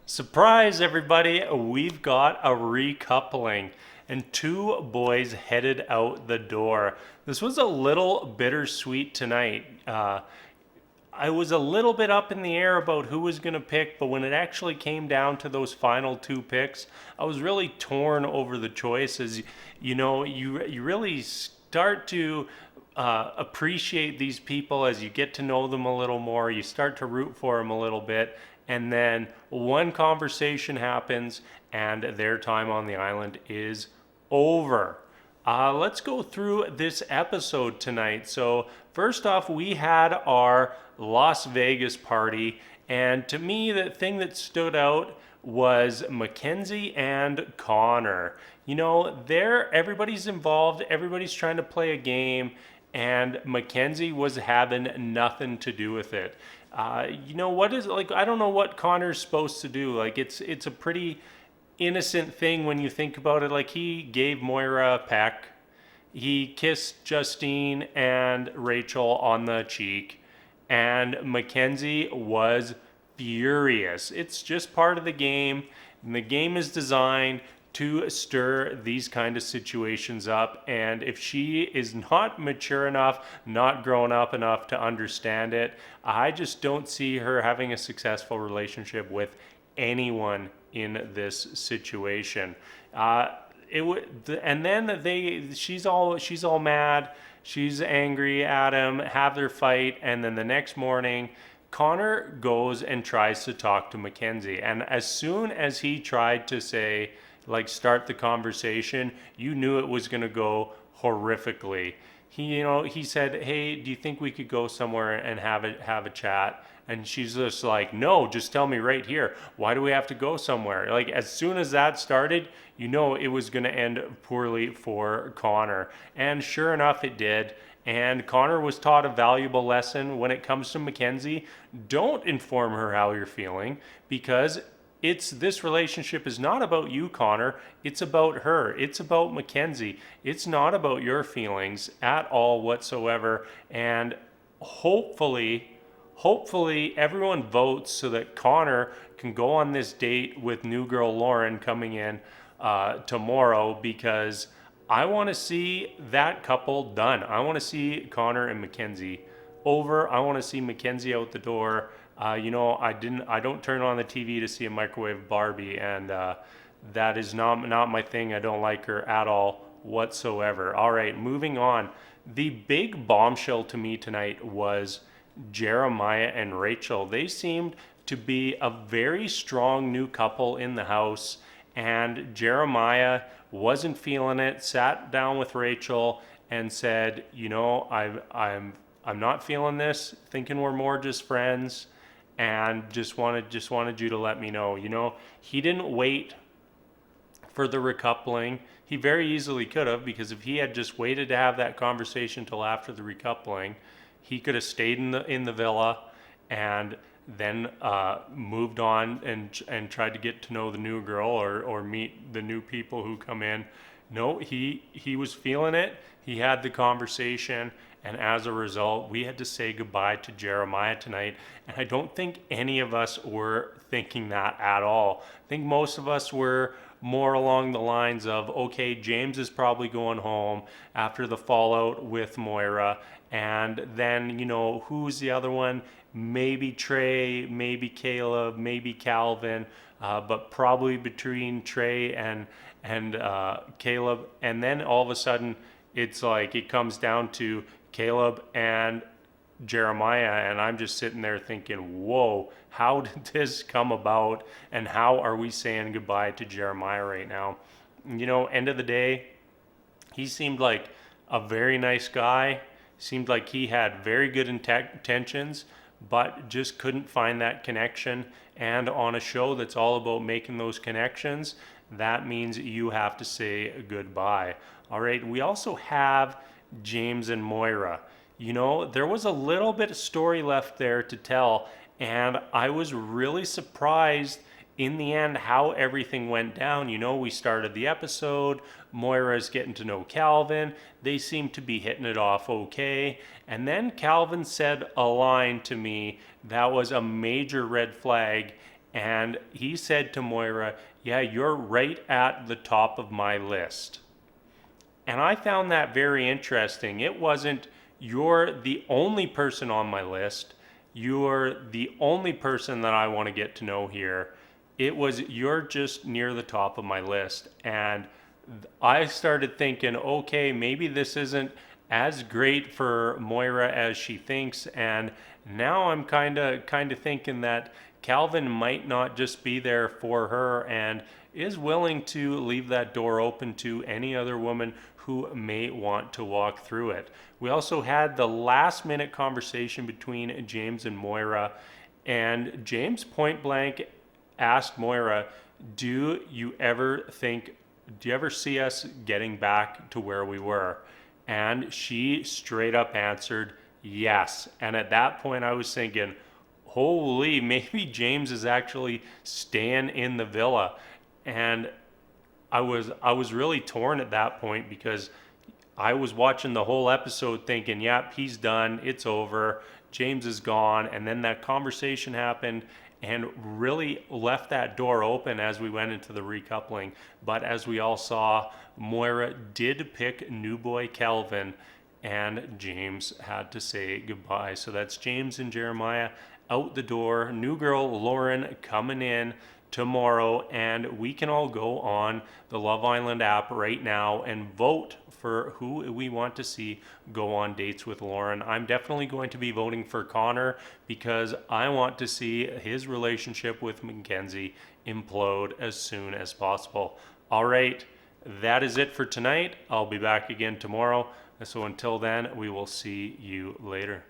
Surprise, everybody! We've got a recoupling, and two boys headed out the door. This was a little bittersweet tonight. I was a little bit up in the air about who was going to pick, but when it actually came down to those final two picks, I was really torn over the choices. You really start to appreciate these people as you get to know them a little more. You start to root for them a little bit, and then one conversation happens, and their time on the island is over. Let's go through this episode tonight. So, first off, we had our Las Vegas party, and to me, the thing that stood out was Mackenzie and Connor. There everybody's involved, everybody's trying to play a game, and Mackenzie was having nothing to do with it. What is like? I don't know what Connor's supposed to do. Like, it's a pretty innocent thing when you think about it. Like, he gave Moira a peck, he kissed Justine and Rachel on the cheek, and Mackenzie was furious. It's just part of the game, and the game is designed to stir these kind of situations up. And if she is not mature enough, not grown up enough to understand it, I just don't see her having a successful relationship with anyone in this situation. And then she's all mad. She's angry at him. Have their fight, and then the next morning, Connor goes and tries to talk to Mackenzie. And as soon as he tried to say, like, start the conversation, you knew it was going to go horrifically. He said, "Hey, do you think we could go somewhere and have a chat?" And she's just like, "No, just tell me right here. Why do we have to go somewhere?" Like, as soon as that started, it was going to end poorly for Connor. And sure enough, it did. And Connor was taught a valuable lesson when it comes to Mackenzie. Don't inform her how you're feeling, because this relationship is not about you, Connor. It's about her. It's about Mackenzie. It's not about your feelings at all whatsoever. And hopefully everyone votes so that Connor can go on this date with new girl Lauren coming in tomorrow, because I want to see that couple done. I want to see Connor and Mackenzie over. I want to see Mackenzie out the door. I don't turn on the TV to see a microwave Barbie, and that is not my thing. I don't like her at all whatsoever. All right, moving on. The big bombshell to me tonight was Jeremiah and Rachel. They seemed to be a very strong new couple in the house, and Jeremiah wasn't feeling it. Sat down with Rachel and said, I'm not feeling this. Thinking we're more just friends, and just wanted you to let me know. He didn't wait for the recoupling. He very easily could have, because if he had just waited to have that conversation till after the recoupling, he could have stayed in the villa and then moved on and tried to get to know the new girl, or meet the new people who come in. No, he was feeling it. He had the conversation, and as a result, we had to say goodbye to Jeremiah tonight. And I don't think any of us were thinking that at all. I think most of us were more along the lines of, okay, James is probably going home after the fallout with Moira. And then, who's the other one? Maybe Trey, maybe Caleb, maybe Calvin, but probably between Trey and Caleb. And then all of a sudden, it's like it comes down to Caleb and Jeremiah, and I'm just sitting there thinking, whoa, how did this come about, and how are we saying goodbye to Jeremiah right now? End of the day, he seemed like a very nice guy, seemed like he had very good intentions, but just couldn't find that connection. And on a show that's all about making those connections, that means you have to say goodbye. All right, we also have James and Moira. There was a little bit of story left there to tell, and I was really surprised in the end how everything went down. We started the episode, Moira's getting to know Calvin. They seem to be hitting it off okay. And then Calvin said a line to me that was a major red flag, And he said to Moira, yeah, you're right at the top of my list. And I found that very interesting. It wasn't, you're the only person on my list. You're the only person that I want to get to know here. It was, you're just near the top of my list. And I started thinking, okay, maybe this isn't as great for Moira as she thinks. And now I'm kind of thinking that Calvin might not just be there for her and is willing to leave that door open to any other woman who may want to walk through it. We also had the last minute conversation between James and Moira, and James point blank asked Moira, do you ever see us getting back to where we were? And she straight up answered yes. And at that point I was thinking, holy, maybe James is actually staying in the villa. And I was really torn at that point, because I was watching the whole episode thinking, yep, he's done, it's over, James is gone. And then that conversation happened and really left that door open as we went into the recoupling. But as we all saw, Moira did pick new boy Calvin, and James had to say goodbye. So that's James and Jeremiah out the door. New girl Lauren coming in tomorrow, and we can all go on the Love Island app right now and vote for who we want to see go on dates with Lauren. I'm definitely going to be voting for Connor, because I want to see his relationship with Mackenzie implode as soon as possible. All right, that is it for tonight. I'll be back again tomorrow. So until then, we will see you later.